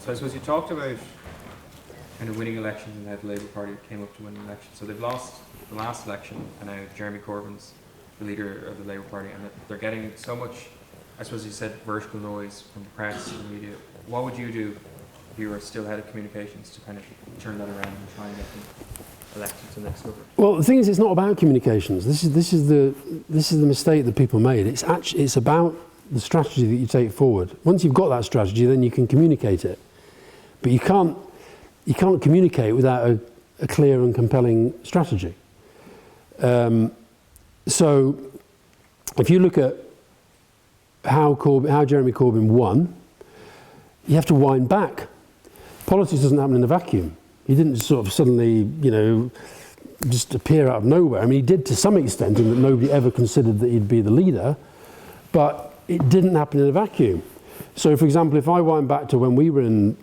So I suppose you talked about kind of winning elections and how the Labour Party came up to win elections. So they've lost the last election, and now Jeremy Corbyn's the leader of the Labour Party, and they're getting so much, I suppose you said, vertical noise from the press and the media. What would you do if you were still head of communications to kind of turn that around and try and get them elected to the next government? Well, the thing is, it's not about communications. This is the mistake that people made. It's about the strategy that you take forward. Once you've got that strategy, then you can communicate it. But you can't communicate without a clear and compelling strategy. So, if you look at how Jeremy Corbyn won, you have to wind back. Politics doesn't happen in a vacuum. He didn't sort of suddenly, just appear out of nowhere. I mean, he did to some extent, in that nobody ever considered that he'd be the leader, but it didn't happen in a vacuum. So, for example, if I wind back to when we were in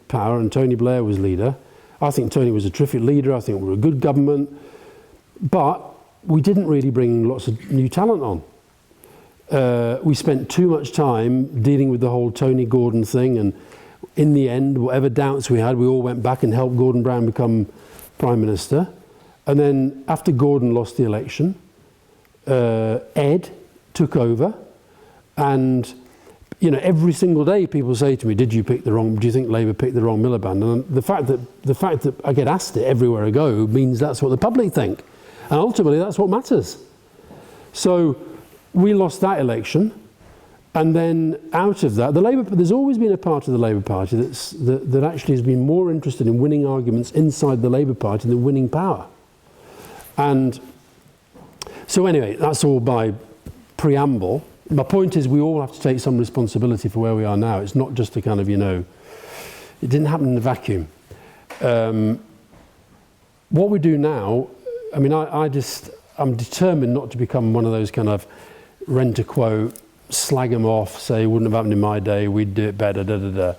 power and Tony Blair was leader, I think Tony was a terrific leader. I think we were a good government, but we didn't really bring lots of new talent on. We spent too much time dealing with the whole Tony Gordon thing, and in the end, whatever doubts we had, we all went back and helped Gordon Brown become Prime Minister. And then after Gordon lost the election, Ed took over, and every single day people say to me, do you think Labour picked the wrong Miliband? And the fact that I get asked it everywhere I go means that's what the public think. And ultimately, that's what matters. So we lost that election, and then out of that, there's always been a part of the Labour Party that actually has been more interested in winning arguments inside the Labour Party than winning power. And so anyway, that's all by preamble. My point is, we all have to take some responsibility for where we are now. It's not just a kind of, it didn't happen in a vacuum. What we do now, I mean, I'm determined not to become one of those kind of rent a quote, slag them off, say, wouldn't have happened in my day, we'd do it better, da da da.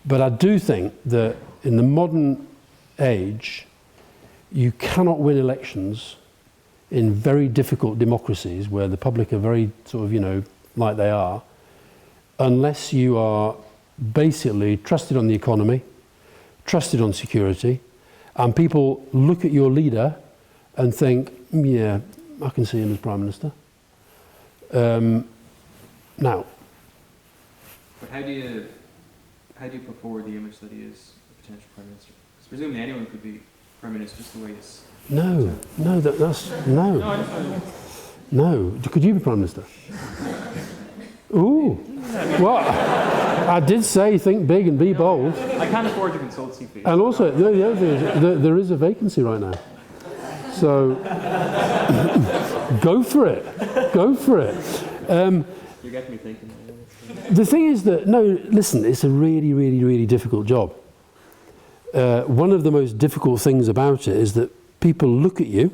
But I do think that in the modern age, you cannot win elections in very difficult democracies where the public are very sort of, like they are, unless you are basically trusted on the economy, trusted on security, and people look at your leader and think, yeah, I can see him as Prime Minister. Now. But how do you put forward the image that he is a potential Prime Minister? Because presumably anyone could be Prime Minister just the way he's... No. Could you be Prime Minister? Ooh. Well, I did say think big and be bold. I can't afford your consultancy fee. And also, there is a vacancy right now. So, go for it. You're getting me thinking. The thing is that, listen, it's a really, really, really difficult job. One of the most difficult things about it is that people look at you.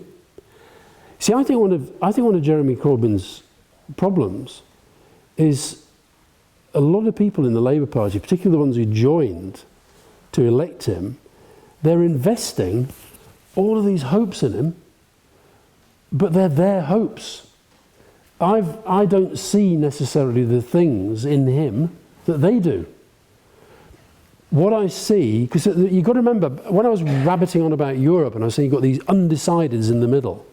See, I think one of Jeremy Corbyn's problems is a lot of people in the Labour Party, particularly the ones who joined to elect him, they're investing all of these hopes in him, but they're their hopes. I don't see necessarily the things in him that they do. What I see, because you've got to remember, when I was rabbiting on about Europe and I was saying you've got these undecideds in the middle.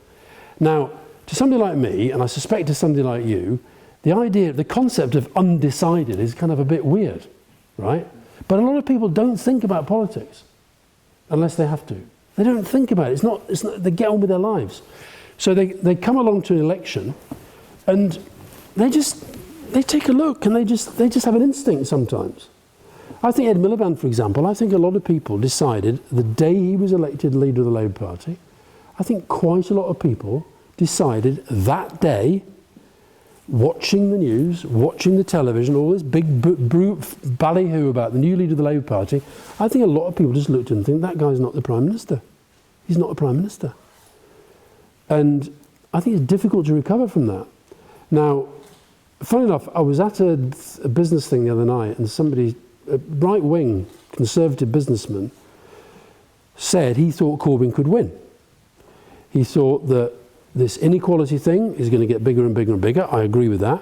Now, to somebody like me, and I suspect to somebody like you, the concept of undecided is kind of a bit weird, right? But a lot of people don't think about politics unless they have to. They don't think about it. It's not, they get on with their lives. So they come along to an election and they take a look and they just have an instinct sometimes. I think Ed Miliband, for example, I think a lot of people decided the day he was elected leader of the Labour Party, I think quite a lot of people decided that day, watching the news, watching the television, all this big ballyhoo about the new leader of the Labour Party, I think a lot of people just looked at him and think, that guy's not the Prime Minister. He's not a Prime Minister. And I think it's difficult to recover from that. Now, funny enough, I was at a business thing the other night and somebody, a right-wing conservative businessman, said he thought Corbyn could win. He thought that this inequality thing is going to get bigger and bigger and bigger. I agree with that.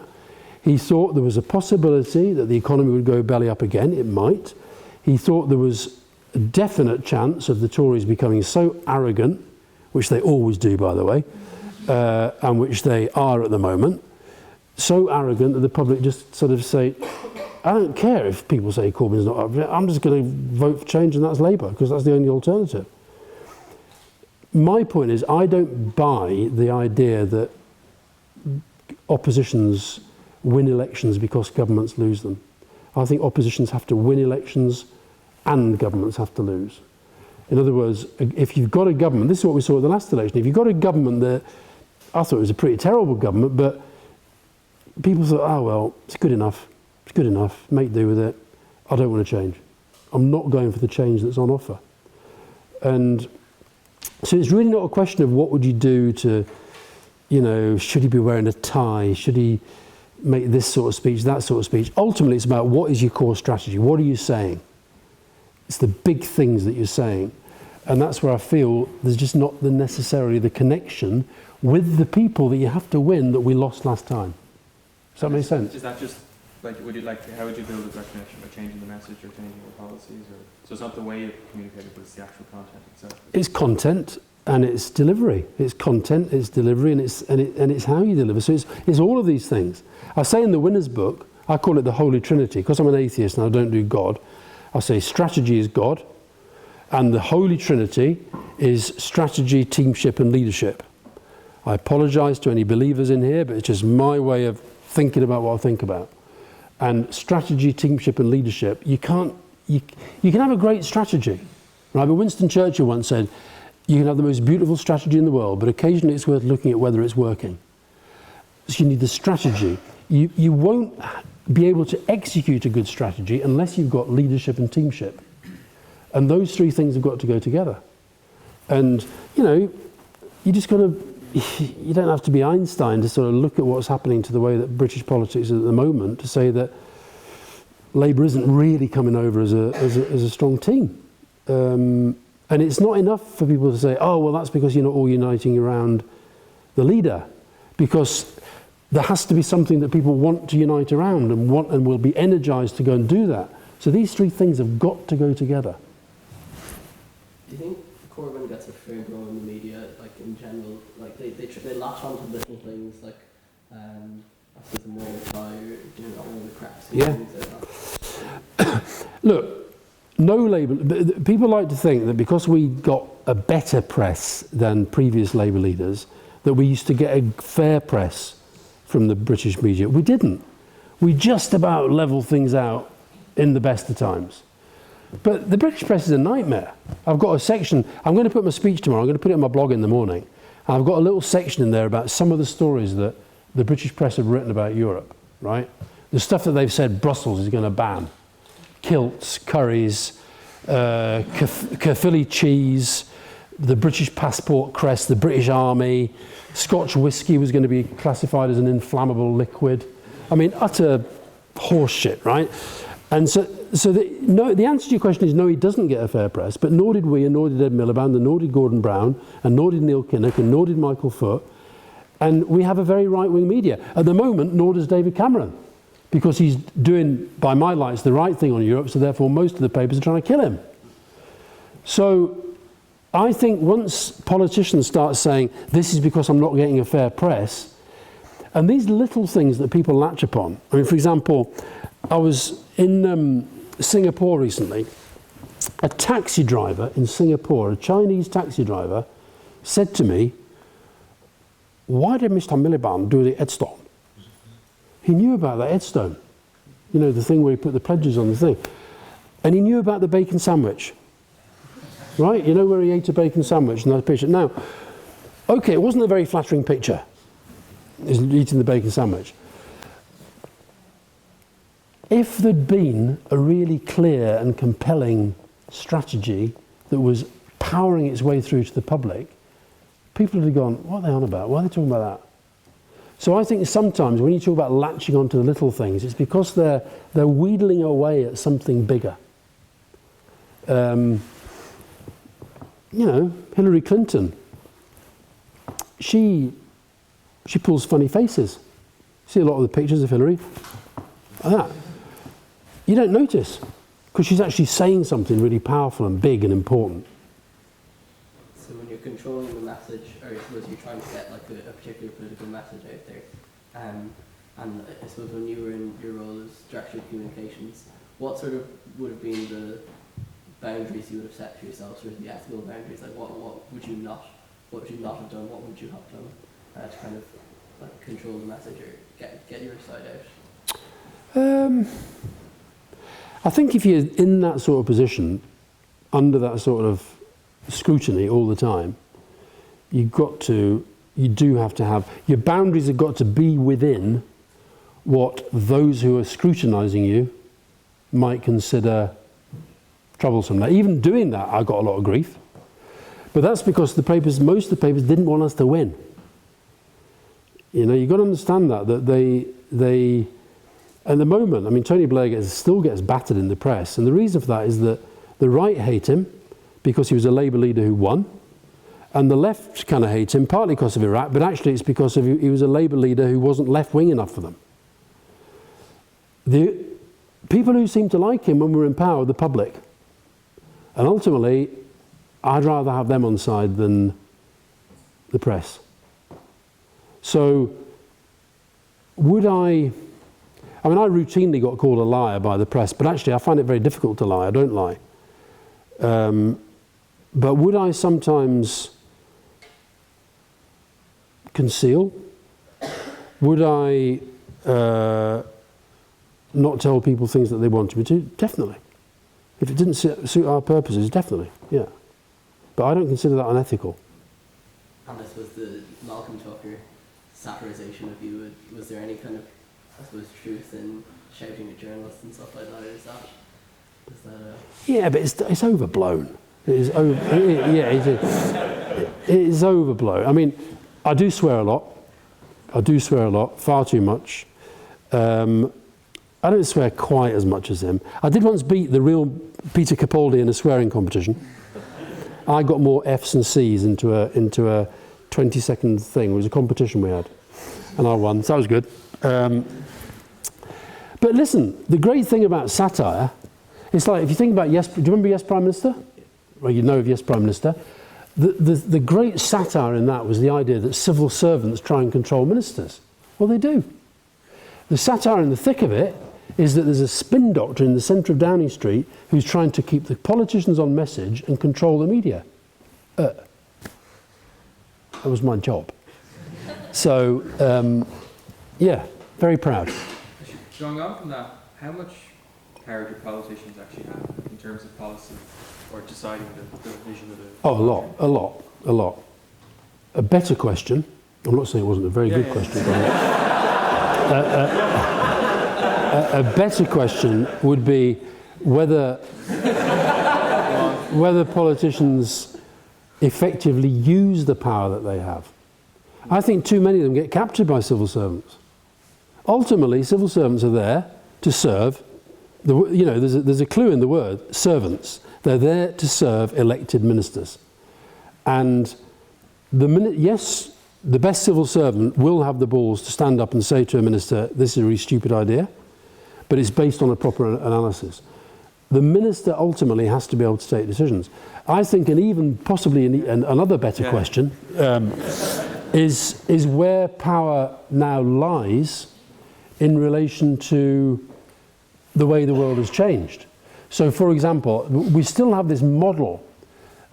He thought there was a possibility that the economy would go belly up again. It might. He thought there was a definite chance of the Tories becoming so arrogant, which they always do, by the way, and which they are at the moment, so arrogant that the public just sort of say, I don't care if people say Corbyn's not up, I'm just going to vote for change and that's Labour, because that's the only alternative. My point is, I don't buy the idea that oppositions win elections because governments lose them. I think oppositions have to win elections and governments have to lose. In other words, if you've got a government, this is what we saw at the last election, if you've got a government that, I thought it was a pretty terrible government, but people thought, oh well, it's good enough, make do with it, I don't want to change. I'm not going for the change that's on offer. And so it's really not a question of what would you do to, you know, should he be wearing a tie, should he make this sort of speech, that sort of speech. Ultimately, it's about what is your core strategy, what are you saying? It's the big things that you're saying. And that's where I feel there's just not necessarily the connection with the people that you have to win that we lost last time. Does that make sense? Is that just, like, how would you build a direct connection? By changing the message or changing the policies? So it's not the way you communicate, but it's the actual content itself? It's content and it's delivery. It's content, it's delivery, and it's how you deliver. So it's all of these things. I say in the Winners book, I call it the Holy Trinity, because I'm an atheist and I don't do God. I say strategy is God, and the Holy Trinity is strategy, teamship, and leadership. I apologise to any believers in here, but it's just my way of thinking about what I think about. And strategy, teamship, and leadership, you can have a great strategy, right? But Winston Churchill once said, you can have the most beautiful strategy in the world, but occasionally it's worth looking at whether it's working. So you need the strategy. You won't be able to execute a good strategy unless you've got leadership and teamship. And those three things have got to go together. And, you know, you just got to, you don't have to be Einstein to sort of look at what's happening to the way that British politics is at the moment to say that Labour isn't really coming over as a strong team. And it's not enough for people to say, oh, well, that's because you're not all uniting around the leader. Because there has to be something that people want to unite around and will be energised to go and do that. So these three things have got to go together. Do you think Corbyn gets a fair go in the media, like in general? Like they latch onto little things, like after the morning tie, doing all the crap. Yeah. Things like that. Look, no Labour. People like to think that because we got a better press than previous Labour leaders, that we used to get a fair press from the British media. We didn't. We just about leveled things out in the best of times. But the British press is a nightmare. I've got a section, I'm going to put my speech tomorrow, I'm going to put it in my blog in the morning. And I've got a little section in there about some of the stories that the British press have written about Europe, right? The stuff that they've said Brussels is going to ban. Kilts, curries, Caerphilly cheese, the British passport crest, the British Army, Scotch whisky was going to be classified as an inflammable liquid. I mean, utter horseshit, right? And so the answer to your question is no, he doesn't get a fair press, but nor did we, and nor did Ed Miliband, and nor did Gordon Brown, and nor did Neil Kinnock, and nor did Michael Foot. And we have a very right-wing media. At the moment, nor does David Cameron, because he's doing, by my lights, the right thing on Europe, so therefore most of the papers are trying to kill him. So I think once politicians start saying, this is because I'm not getting a fair press, and these little things that people latch upon. I mean, for example, I was in Singapore recently. A taxi driver in Singapore, a Chinese taxi driver, said to me, why did Mr. Miliband do the headstone? He knew about that headstone. You know, the thing where he put the pledges on the thing. And he knew about the bacon sandwich. Right? You know where he ate a bacon sandwich in that picture. Now, okay, it wasn't a very flattering picture. He's eating the bacon sandwich. If there'd been a really clear and compelling strategy that was powering its way through to the public, people would have gone, what are they on about? Why are they talking about that? So I think sometimes when you talk about latching onto the little things, it's because they're wheedling away at something bigger. You know, Hillary Clinton, she pulls funny faces. See a lot of the pictures of Hillary like that. You don't notice because she's actually saying something really powerful and big and important. So when you're controlling the message, or I suppose you're trying to get like a particular political message out there, and I suppose when you were in your role as Director of Communications, what sort of would have been the boundaries you would have set for yourself, sort of the ethical boundaries? Like what would you not have done? What would you have done to kind of like control the message or get your side out? I think if you're in that sort of position, under that sort of scrutiny all the time, you do have to have, your boundaries have got to be within what those who are scrutinising you might consider troublesome. Now, even doing that, I got a lot of grief. But that's because most of the papers didn't want us to win. You know, you've got to understand that they at the moment, I mean, Tony Blair still gets battered in the press. And the reason for that is that the right hate him because he was a Labour leader who won. And the left kind of hate him partly because of Iraq, but actually it's because he was a Labour leader who wasn't left-wing enough for them. The people who seem to like him when we're in power are the public. And ultimately, I'd rather have them on side than the press. So, would I routinely got called a liar by the press, but actually I find it very difficult to lie. I don't lie. But would I sometimes conceal? Would I not tell people things that they wanted me to? Definitely. If it didn't suit our purposes, definitely, yeah. But I don't consider that unethical. And I suppose the Malcolm Tucker satirization of you, was there any kind of, I suppose, truth in shouting at journalists and stuff like that, or is that Yeah, but it's overblown. It is it is overblown. I mean, I do swear a lot, far too much. I don't swear quite as much as him. I did once beat the real Peter Capaldi in a swearing competition. I got more F's and C's into a 20-second thing. It was a competition we had, and I won, so that was good. But listen, the great thing about satire, it's like if you think about Yes, do you remember Yes Prime Minister? Well, you know of Yes Prime Minister. The great satire in that was the idea that civil servants try and control ministers. Well, they do. The satire in the thick of it is that there's a spin doctor in the centre of Downing Street who's trying to keep the politicians on message and control the media. That was my job. So, yeah, very proud. Going on from that, how much power do politicians actually have in terms of policy or deciding the vision of the... Oh, a lot. A better question, I'm not saying it wasn't a very good question, but a better question would be whether politicians effectively use the power that they have. I think too many of them get captured by civil servants. Ultimately, civil servants are there to serve. There's a clue in the word, servants. They're there to serve elected ministers. And the best civil servant will have the balls to stand up and say to a minister, this is a really stupid idea, but it's based on a proper analysis. The minister ultimately has to be able to take decisions. I think, and even possibly another better question, is where power now lies in relation to the way the world has changed. So, for example, we still have this model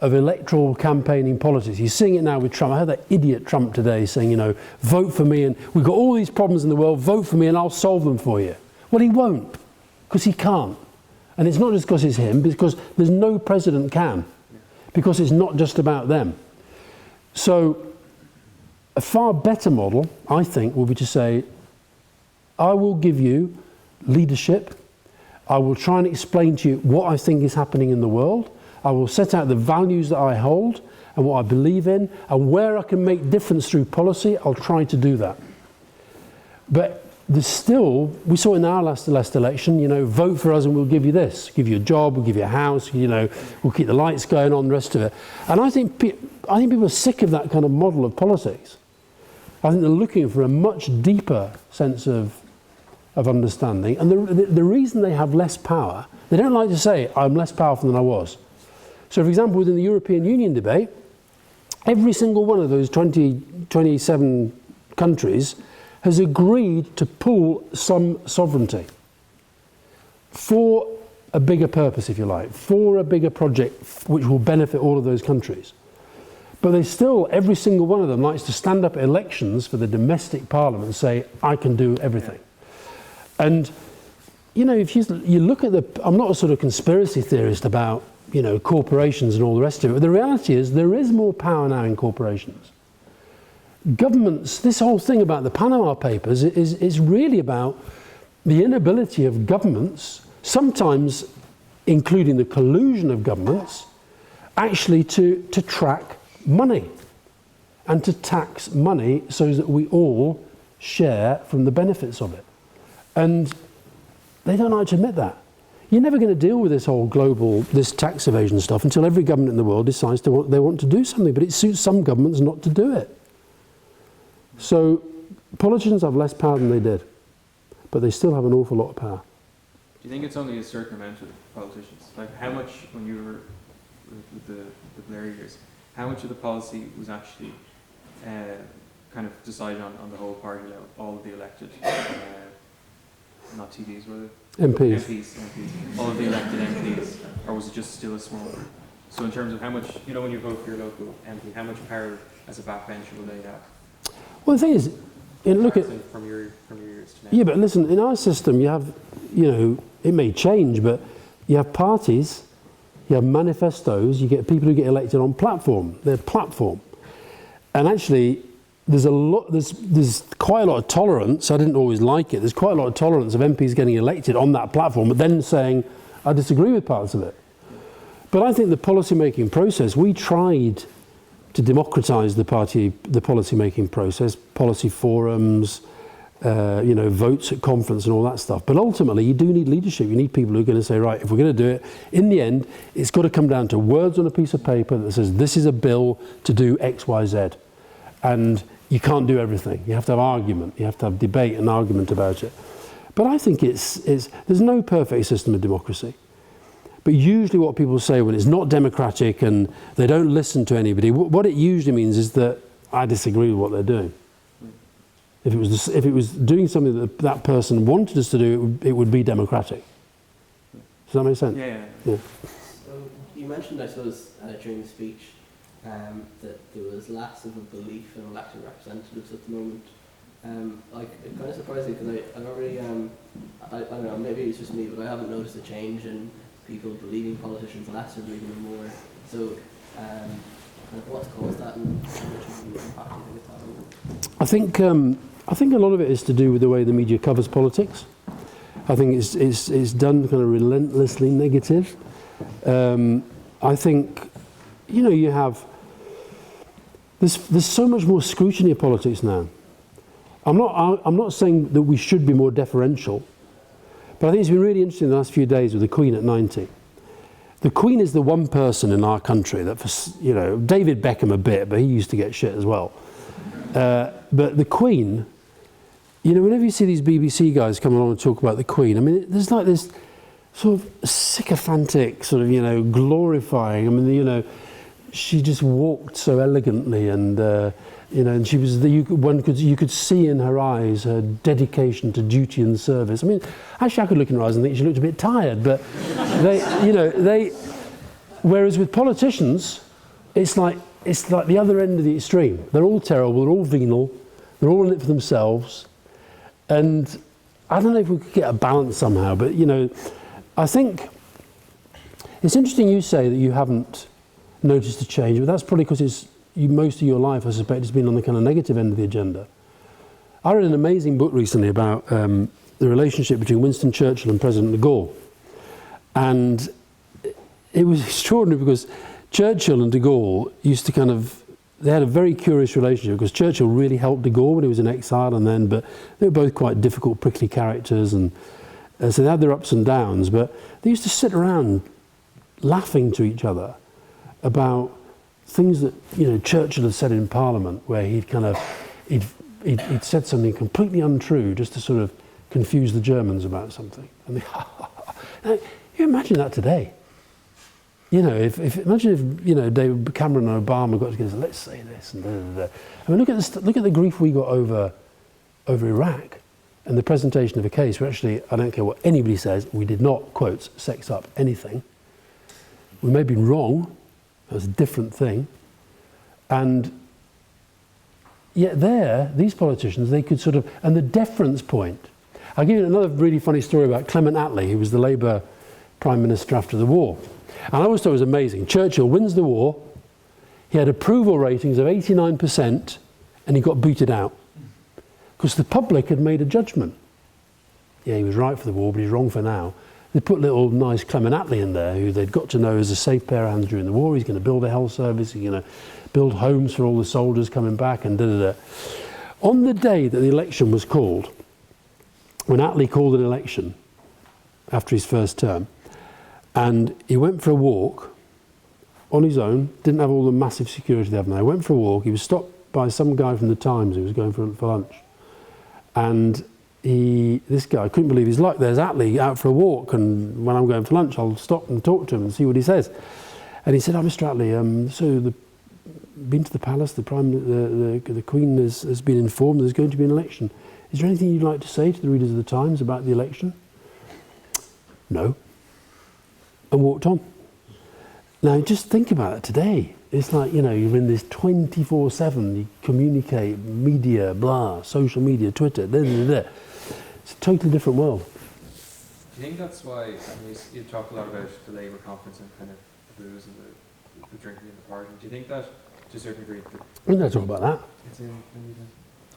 of electoral campaigning politics. You're seeing it now with Trump. I heard that idiot Trump today saying, vote for me, and we've got all these problems in the world, vote for me and I'll solve them for you. Well, he won't, because he can't. And it's not just because it's him, because there's no president can, because it's not just about them. So a far better model, I think, would be to say, I will give you leadership. I will try and explain to you what I think is happening in the world. I will set out the values that I hold and what I believe in, and where I can make difference through policy, I'll try to do that. But there's still, we saw in our last election, vote for us and we'll give you this, give you a job, we'll give you a house, we'll keep the lights going on, the rest of it. And I think people are sick of that kind of model of politics. I think they're looking for a much deeper sense of of understanding. And the reason they have less power, they don't like to say, I'm less powerful than I was. So, for example, within the European Union debate, every single one of those 27 countries has agreed to pool some sovereignty for a bigger purpose, if you like, for a bigger project which will benefit all of those countries. But they still, every single one of them likes to stand up at elections for the domestic parliament and say, I can do everything. And, you know, if you look at I'm not a sort of conspiracy theorist about, you know, corporations and all the rest of it, but the reality is there is more power now in corporations. Governments, this whole thing about the Panama Papers is really about the inability of governments, sometimes including the collusion of governments, actually to track money and to tax money so that we all share from the benefits of it. And they don't like to admit that. You're never going to deal with this whole this tax evasion stuff until every government in the world decides they want to do something, but it suits some governments not to do it. So politicians have less power than they did, but they still have an awful lot of power. Do you think it's only a certain amount of politicians? Like how much, when you were with the Blair years, how much of the policy was actually kind of decided on the whole party level, all of the elected, not TDs, were they? MPs. All of the elected MPs, or was it just still a small? So in terms of how much, you know, when you vote for your local MP, how much power as a backbencher will they have? Well, the thing is, look at from your years to now. Yeah, but listen, in our system, you have, you know, it may change, but you have parties, you have manifestos, you get people who get elected on platform, their platform, and actually, there's quite a lot of tolerance. I didn't always like it. There's quite a lot of tolerance of MPs getting elected on that platform, but then saying, I disagree with parts of it. But I think the policy-making process, we tried to democratise the policy-making process, policy forums, you know, votes at conference and all that stuff. But ultimately, you do need leadership. You need people who are going to say, right, if we're going to do it, in the end, it's got to come down to words on a piece of paper that says, this is a bill to do X, Y, Z. And you can't do everything. You have to have argument. You have to have debate and argument about it. But I think there's no perfect system of democracy. But usually what people say when it's not democratic and they don't listen to anybody, what it usually means is that I disagree with what they're doing. If it was doing something that that person wanted us to do, it would be democratic. Does that make sense? Yeah. So you mentioned, I suppose, during the speech, that there was less of a belief in elected representatives at the moment. Like, it kind of surprised me because I don't really, I don't know, maybe it's just me, but I haven't noticed a change in people believing politicians less or believing them more. So, kind of what's caused that and how much of an impact do you think it's having? I think a lot of it is to do with the way the media covers politics. I think it's done kind of relentlessly negative. I think, you know, you have there's so much more scrutiny of politics now. I'm not saying that we should be more deferential, but I think it's been really interesting the last few days with the Queen at 90. The Queen is the one person in our country that, you know, David Beckham a bit, but he used to get shit as well. But the Queen, you know, whenever you see these BBC guys come along and talk about the Queen, I mean, there's like this sort of sycophantic sort of, you know, glorifying. I mean, you know, she just walked so elegantly and, you know, and she was, you could see in her eyes her dedication to duty and service. I mean, actually I could look in her eyes and think she looked a bit tired, but whereas with politicians, it's like the other end of the extreme. They're all terrible, they're all venal, they're all in it for themselves. And I don't know if we could get a balance somehow, but, you know, I think it's interesting you say that you haven't noticed a change, but that's probably because most of your life, I suspect, has been on the kind of negative end of the agenda. I read an amazing book recently about the relationship between Winston Churchill and President de Gaulle. And it was extraordinary because Churchill and de Gaulle used to they had a very curious relationship because Churchill really helped de Gaulle when he was in exile but they were both quite difficult, prickly characters, and so they had their ups and downs, but they used to sit around laughing to each other about things that, you know, Churchill had said in Parliament, where he'd said something completely untrue just to sort of confuse the Germans about something. And now, you imagine that today. You know, imagine if, you know, David Cameron and Obama got together and said, let's say this and da, da, da. I mean, look at the grief we got over Iraq and the presentation of a case where actually, I don't care what anybody says, we did not, quotes, sex up anything. We may have been wrong, that's a different thing. And yet there, these politicians, they could sort of, and the deference point. I'll give you another really funny story about Clement Attlee, who was the Labour Prime Minister after the war. And I always thought it was amazing. Churchill wins the war, he had approval ratings of 89%, and he got booted out. Because the public had made a judgment. Yeah, he was right for the war, but he's wrong for now. They put little nice Clement Attlee in there, who they'd got to know as a safe pair of hands during the war. He's going to build a health service, he's going to build homes for all the soldiers coming back, and da-da-da. On the day that the election was called, when Attlee called an election after his first term, and he went for a walk on his own, didn't have all the massive security they have now. He went for a walk, he was stopped by some guy from the Times who was going for lunch. And this guy couldn't believe his luck. There's Attlee out for a walk, and when I'm going for lunch, I'll stop and talk to him and see what he says. And he said, "Oh, Mr. Attlee, so been to the palace. The Queen has been informed there's going to be an election. Is there anything you'd like to say to the readers of the Times about the election?" "No," and walked on. Now, just think about it today. It's like, you know, you're in this 24/7, you communicate, media, blah, social media, Twitter, da, da, da. It's a totally different world. Do you think that's why, I mean, you talk a lot about the Labour conference and kind of the booze and the drinking in the party. Do you think that, to a certain degree... We're going to talk about that. It's in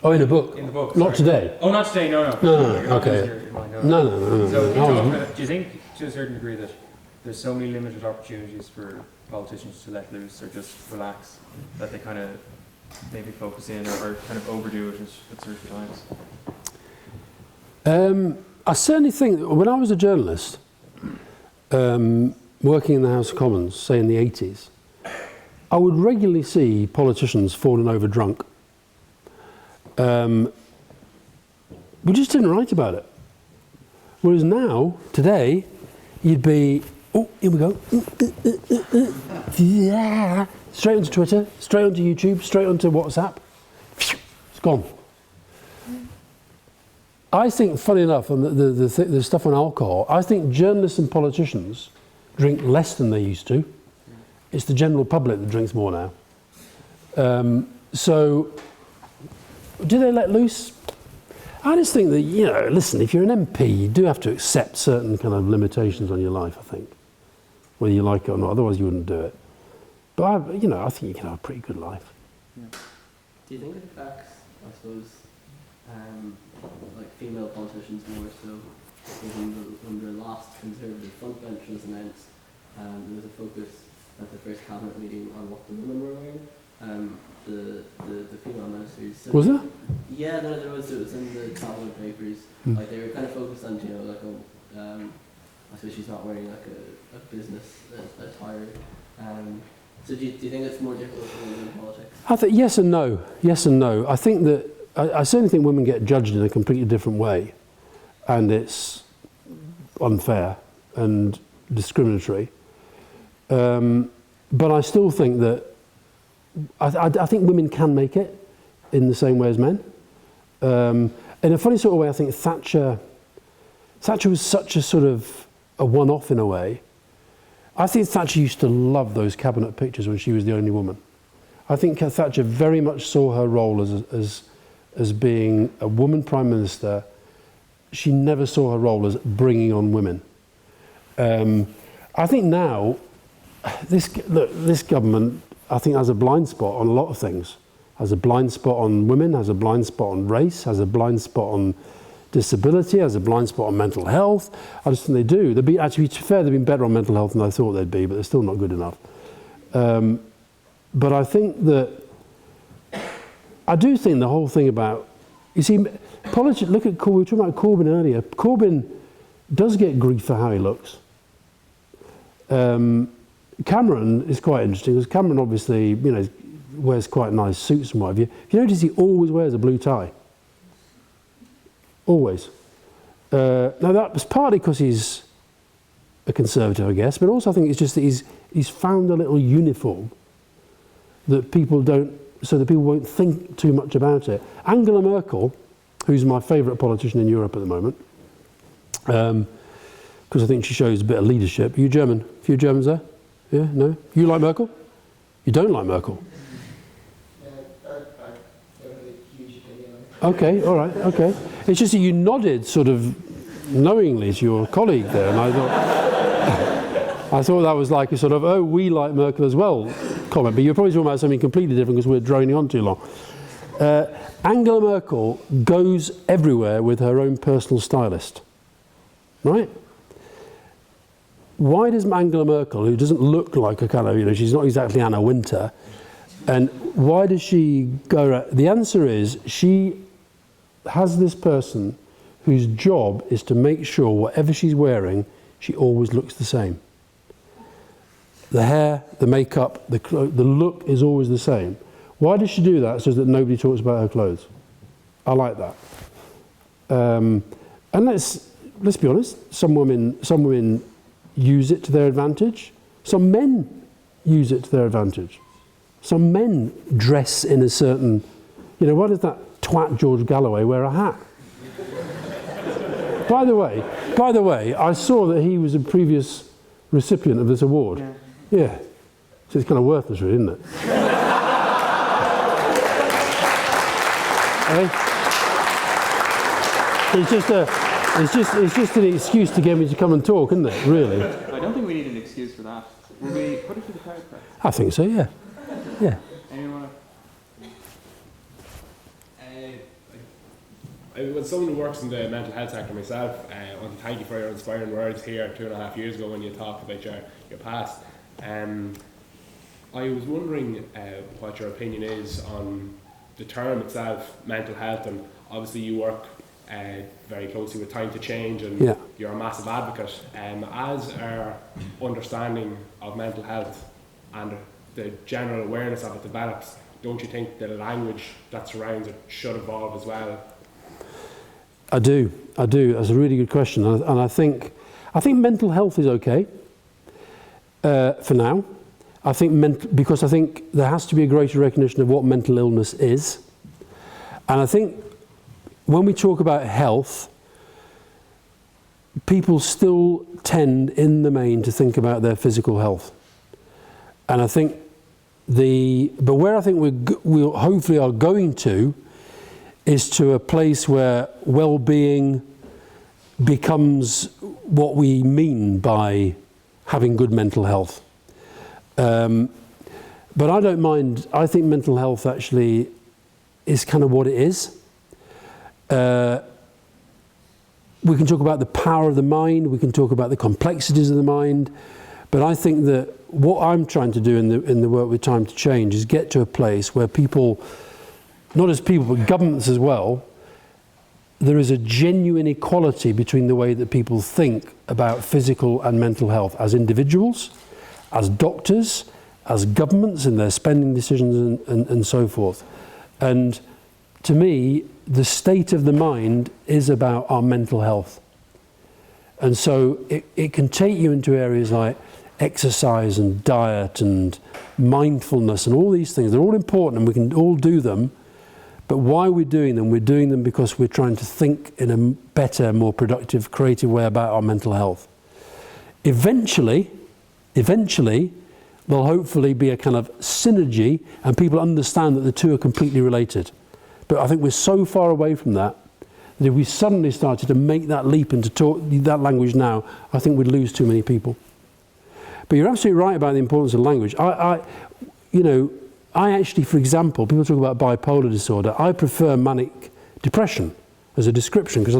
a book? In the book, Not today? Oh, not today, no. No, okay. No. So, you talk about, do you think, to a certain degree, that there's so many limited opportunities for politicians to let loose or just relax, that they kind of maybe focus in or kind of overdo it at certain times? I certainly think that when I was a journalist, working in the House of Commons, say in the 80s, I would regularly see politicians falling over drunk. We just didn't write about it. Whereas now, today, you'd be, oh, here we go. Yeah. Straight onto Twitter, straight onto YouTube, straight onto WhatsApp. It's gone. I think, funny enough, on the stuff on alcohol, I think journalists and politicians drink less than they used to. It's the general public that drinks more now. So, do they let loose? I just think that, you know, listen, if you're an MP, you do have to accept certain kind of limitations on your life, I think. Whether you like it or not, otherwise you wouldn't do it. But, I think you can have a pretty good life. Yeah. Do you think it affects, I suppose, like female politicians more so? When the last Conservative front bench was announced, there was a focus at the first cabinet meeting on what the women were wearing. The female ministers. Was there? Yeah, there was. It was in the tabloid papers. Like they were kind of focused on, you know, like I suppose she's not wearing like a business attire. So do you think it's more difficult for women in politics? I think yes and no. Yes and no. I think that I certainly think women get judged in a completely different way, and it's unfair and discriminatory. But I still think that I think women can make it in the same way as men. In a funny sort of way, I think Thatcher was such a sort of a one-off in a way. I think Thatcher used to love those cabinet pictures when she was the only woman. I think Thatcher very much saw her role as being a woman prime minister. She never saw her role as bringing on women. I think now, this government, I think, has a blind spot on a lot of things. Has a blind spot on women, has a blind spot on race, has a blind spot on disability, has a blind spot on mental health. I just think they do. Actually, to be fair, they've been better on mental health than I thought they'd be, but they're still not good enough. But I think that, I do think the whole thing about, you see, politics, look at, we were talking about Corbyn earlier. Corbyn does get grief for how he looks. Cameron is quite interesting, because Cameron obviously, you know, wears quite nice suits and what have you. If you notice, he always wears a blue tie. Always. Now that was partly because he's a Conservative, I guess, but also I think it's just that he's found a little uniform that people don't, so that people won't think too much about it. Angela Merkel, who's my favourite politician in Europe at the moment, because I think she shows a bit of leadership. Are you German? A few Germans there? Yeah? No? You like Merkel? You don't like Merkel? Okay, all right, okay. It's just that you nodded sort of knowingly to your colleague there, and I thought that was like a sort of, oh, we like Merkel as well comment, but you're probably talking about something completely different because we're droning on too long. Angela Merkel goes everywhere with her own personal stylist, right? Why does Angela Merkel, who doesn't look like a kind of, she's not exactly Anna Wintour, and why does she go around? The answer is she has this person whose job is to make sure whatever she's wearing, she always looks the same. The hair, the makeup, the look is always the same. Why does she do that? So that nobody talks about her clothes. I like that. And let's be honest. Some women use it to their advantage. Some men use it to their advantage. Some men dress in a certain. Why does that twat George Galloway wear a hat? By the way, I saw that he was a previous recipient of this award. Yeah. So it's kind of worthless, really, isn't it? It's just an excuse to get me to come and talk, isn't it? Really. I don't think we need an excuse for that. Will we put it to the crowd? I think so. Yeah. Yeah. Anyone want As someone who works in the mental health sector myself, I want to thank you for your inspiring words here 2.5 years ago when you talked about your past. I was wondering what your opinion is on the term itself, mental health, and obviously you work very closely with Time to Change, and you're a massive advocate. As our understanding of mental health and the general awareness of it develops, don't you think the language that surrounds it should evolve as well? I do. That's a really good question, and I think mental health is okay for now. Because I think there has to be a greater recognition of what mental illness is, and I think when we talk about health, people still tend, in the main, to think about their physical health, and I think but where I think we hopefully are going to is to a place where well-being becomes what we mean by having good mental health. But I don't mind. I think mental health actually is kind of what it is. We can talk about the power of the mind, we can talk about the complexities of the mind, but I think that what I'm trying to do in the work with Time to Change is get to a place where people, not as people, but governments as well, there is a genuine equality between the way that people think about physical and mental health as individuals, as doctors, as governments in their spending decisions and so forth. And to me, the state of the mind is about our mental health. And so it can take you into areas like exercise and diet and mindfulness and all these things. They're all important and we can all do them. But why are we doing them? We're doing them because we're trying to think in a better, more productive, creative way about our mental health. Eventually, there'll hopefully be a kind of synergy and people understand that the two are completely related. But I think we're so far away from that if we suddenly started to make that leap and to talk that language now, I think we'd lose too many people. But you're absolutely right about the importance of language. I actually, for example, people talk about bipolar disorder. I prefer manic depression as a description because I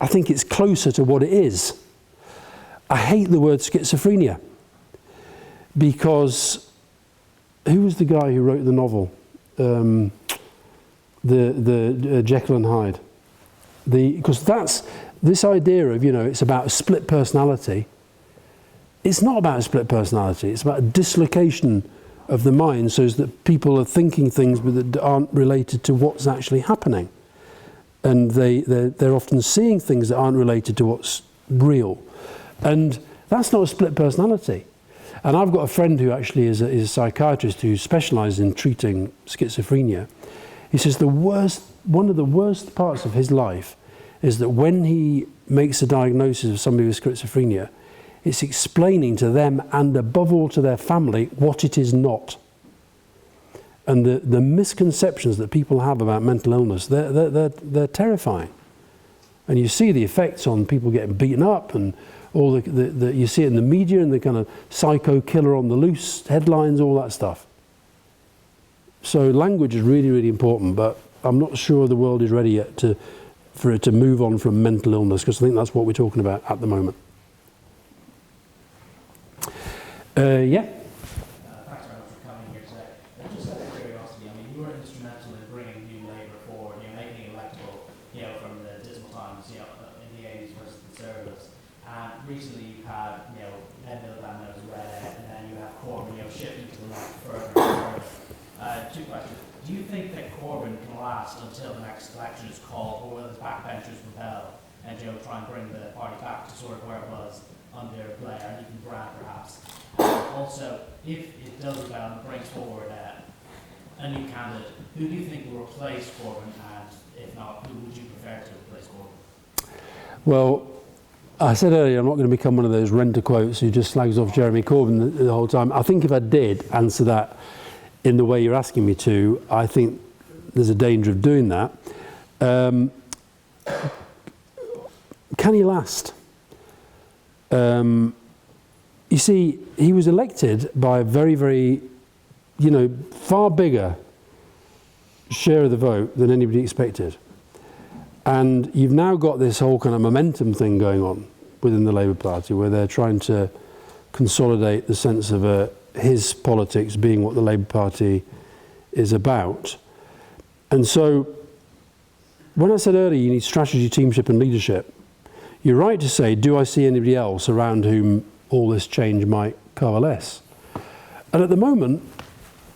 think it's closer to what it is. I hate the word schizophrenia because who was the guy who wrote the novel? The Jekyll and Hyde. Because that's this idea of, it's about a split personality. It's not about a split personality. It's about a dislocation of the mind so that people are thinking things that aren't related to what's actually happening. and they're often seeing things that aren't related to what's real. And that's not a split personality. And I've got a friend who actually is a psychiatrist who specialises in treating schizophrenia. He says one of the worst parts of his life is that when he makes a diagnosis of somebody with schizophrenia, it's explaining to them and above all to their family what it is not. And the misconceptions that people have about mental illness, they're terrifying. And you see the effects on people getting beaten up, and all you see it in the media and the kind of psycho killer on the loose headlines, all that stuff. So language is really, really important, but I'm not sure the world is ready yet for it to move on from mental illness, because I think that's what we're talking about at the moment. Yeah? Thanks very much for coming here today. Just out of curiosity, I mean, you were instrumental in bringing New Labour forward, making it electable, from the dismal times, in the 80s versus the Conservatives. And recently you had, Ed Miliband knows Red Ed, and then you have Corbyn, shifting to the left further and further. Two questions. Do you think that Corbyn can last until the next election is called, or will his backbenchers rebel and try and bring the party back to sort of where it was under Blair and even Brad perhaps? Also, if it does rebel and brings forward a new candidate, who do you think will replace Corbyn, and if not, who would you prefer to replace Corbyn? Well, I said earlier I'm not going to become one of those renter quotes who just slags off Jeremy Corbyn the whole time. I think if I did answer that in the way you're asking me to, I think there's a danger of doing that. Can he last? You see, he was elected by a very, very, far bigger share of the vote than anybody expected. And you've now got this whole kind of momentum thing going on within the Labour Party, where they're trying to consolidate the sense of his politics being what the Labour Party is about. And so, when I said earlier you need strategy, teamship and leadership, you're right to say, do I see anybody else around whom all this change might coalesce? And at the moment,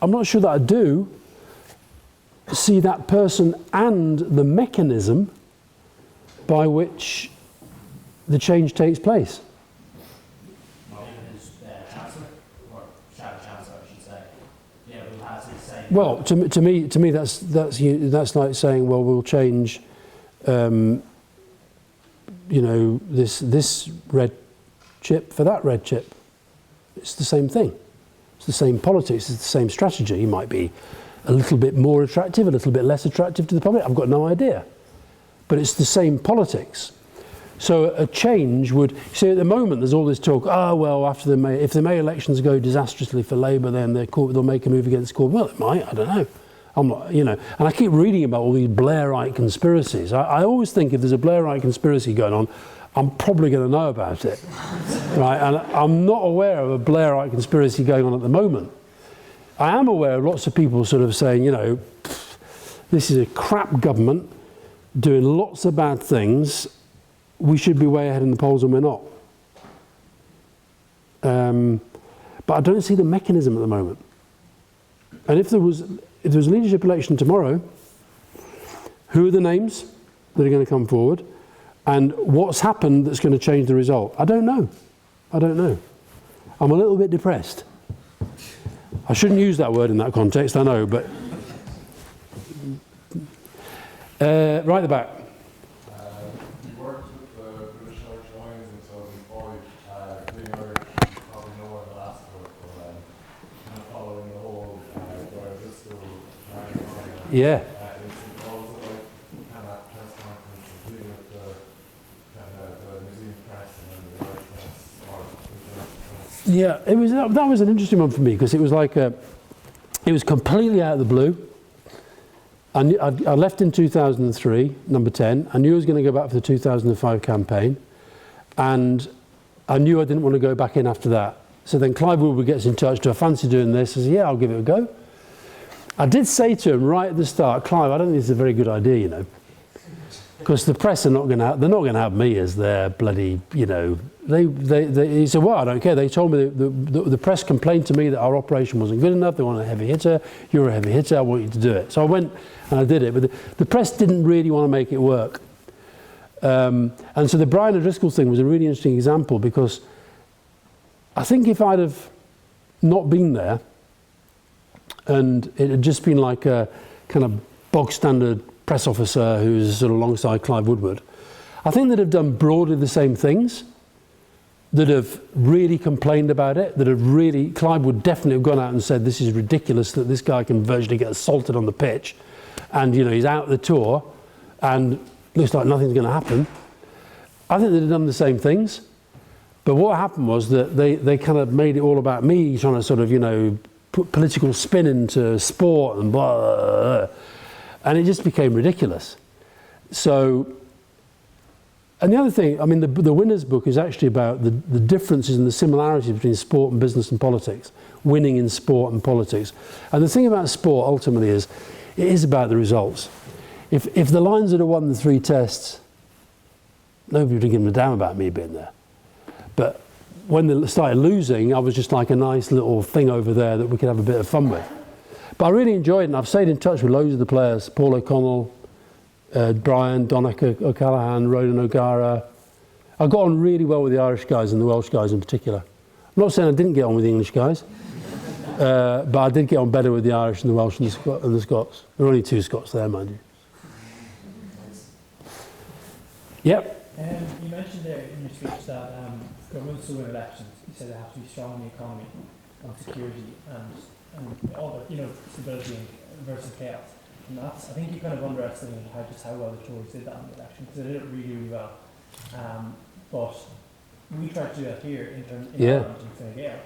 I'm not sure that I do see that person and the mechanism by which the change takes place. Not even his chancellor, or shadow chancellor, I should say, who has his same... Well, to me, that's like saying, well, we'll change, this red chip for that red chip. It's the same thing. It's the same politics. It's the same strategy. It might be a little bit more attractive, a little bit less attractive to the public. I've got no idea. But it's the same politics. So a change would... See, at the moment, there's all this talk, after if the May elections go disastrously for Labour, then they'll make a move against Corbyn. Well, it might. I don't know. I'm not, and I keep reading about all these Blairite conspiracies. I always think if there's a Blairite conspiracy going on, I'm probably going to know about it, right? And I'm not aware of a Blairite conspiracy going on at the moment. I am aware of lots of people sort of saying, this is a crap government doing lots of bad things. We should be way ahead in the polls, and we're not. But I don't see the mechanism at the moment. And if there was a leadership election tomorrow, who are the names that are going to come forward? And what's happened that's going to change the result? I don't know. I'm a little bit depressed. I shouldn't use that word in that context, I know, but... right at the back. You worked with the British Irish Lions in 2005, being Irish, you probably know where the last work, but kind of following the whole Yeah. Yeah, that was an interesting one for me, because it was like it was completely out of the blue. I left in 2003, number 10. I knew I was going to go back for the 2005 campaign, and I knew I didn't want to go back in after that. So then Clive Woodward gets in touch, do I fancy doing this? I said, yeah, I'll give it a go. I did say to him right at the start, Clive, I don't think this is a very good idea, Because the press are they're not going to have me as their bloody, you know, he said, well, I don't care. They told me, the press complained to me that our operation wasn't good enough. They want a heavy hitter. You're a heavy hitter. I want you to do it. So I went and I did it. But the press didn't really want to make it work. And so the Brian O'Driscoll thing was a really interesting example, because I think if I'd have not been there and it had just been like a kind of bog standard press officer who's sort of alongside Clive Woodward, I think they'd have done broadly the same things, that have really complained about it, that have really, Clive would definitely have gone out and said, this is ridiculous that this guy can virtually get assaulted on the pitch, and you know, he's out the tour and looks like nothing's going to happen. I think they'd have done the same things. But what happened was that they kind of made it all about me, trying to sort of, you know, put political spin into sport and blah, blah, blah. And it just became ridiculous. So, and the other thing, I mean, the Winners book is actually about the differences and the similarities between sport and business and politics, winning in sport and politics. And the thing about sport ultimately is, it is about the results. If the Lions had won the 3 tests, nobody would have given a damn about me being there. But when they started losing, I was just like a nice little thing over there that we could have a bit of fun with. But I really enjoyed it, and I've stayed in touch with loads of the players. Paul O'Connell, Brian, Donnacha O'Callaghan, Ronan O'Gara. I got on really well with the Irish guys and the Welsh guys in particular. I'm not saying I didn't get on with the English guys, but I did get on better with the Irish and the Welsh and the Scots. There were only 2 Scots there, mind you. Yep. You mentioned there in your speech that governments to win elections, you said they have to be strong in the economy, on security, and all the, you know, stability versus chaos. And that's, I think you kind of underestimated how well the Tories did that in the election, because they did it really, really well. But we tried to do that here in Ireland in Fine Gael,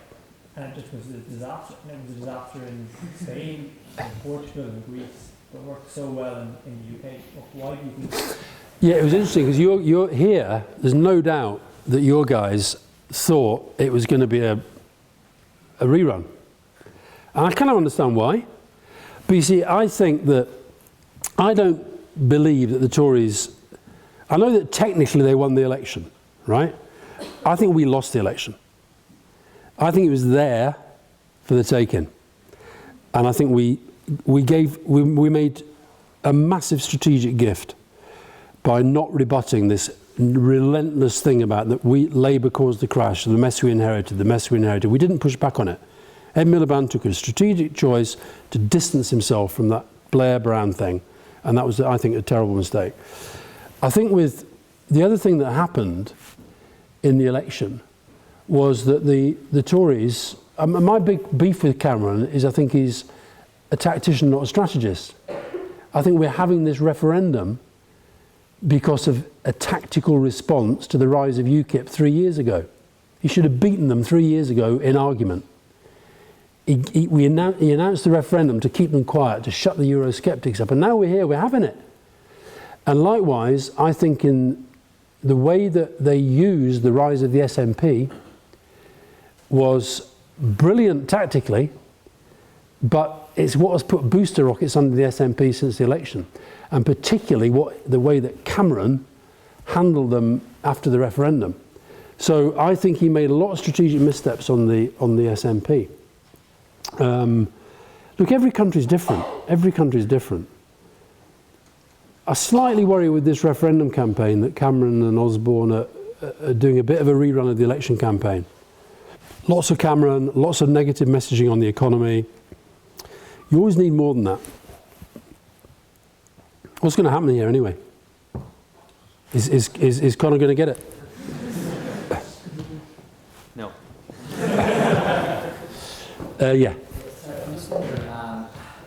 and it just was a disaster. And it was a disaster in Spain, in Portugal, and Greece, but worked so well in the UK. Why do you think? Yeah, it was interesting, because you're here, there's no doubt that your guys thought it was going to be a rerun. And I kind of understand why. But you see, I think that, I don't believe that the Tories, I know that technically they won the election, right? I think we lost the election. I think it was there for the taking. And I think we made a massive strategic gift by not rebutting this relentless thing about that Labour caused the crash, the mess we inherited. We didn't push back on it. Ed Miliband took a strategic choice to distance himself from that Blair-Brown thing, and that was, I think, a terrible mistake. I think with the other thing that happened in the election was that the Tories, my big beef with Cameron is I think he's a tactician, not a strategist. I think we're having this referendum because of a tactical response to the rise of UKIP 3 years ago. He should have beaten them 3 years ago in argument. He announced the referendum to keep them quiet, to shut the Eurosceptics up, and now we're here, we're having it. And likewise, I think in the way that they used the rise of the SNP was brilliant tactically, but it's what has put booster rockets under the SNP since the election. And particularly the way that Cameron handled them after the referendum. So I think he made a lot of strategic missteps on the SNP. Look, every country's different. Every country's different. I slightly worry with this referendum campaign that Cameron and Osborne are doing a bit of a rerun of the election campaign. Lots of Cameron, lots of negative messaging on the economy. You always need more than that. What's going to happen here anyway? Is Conor going to get it? No. Yeah. I'm just wondering,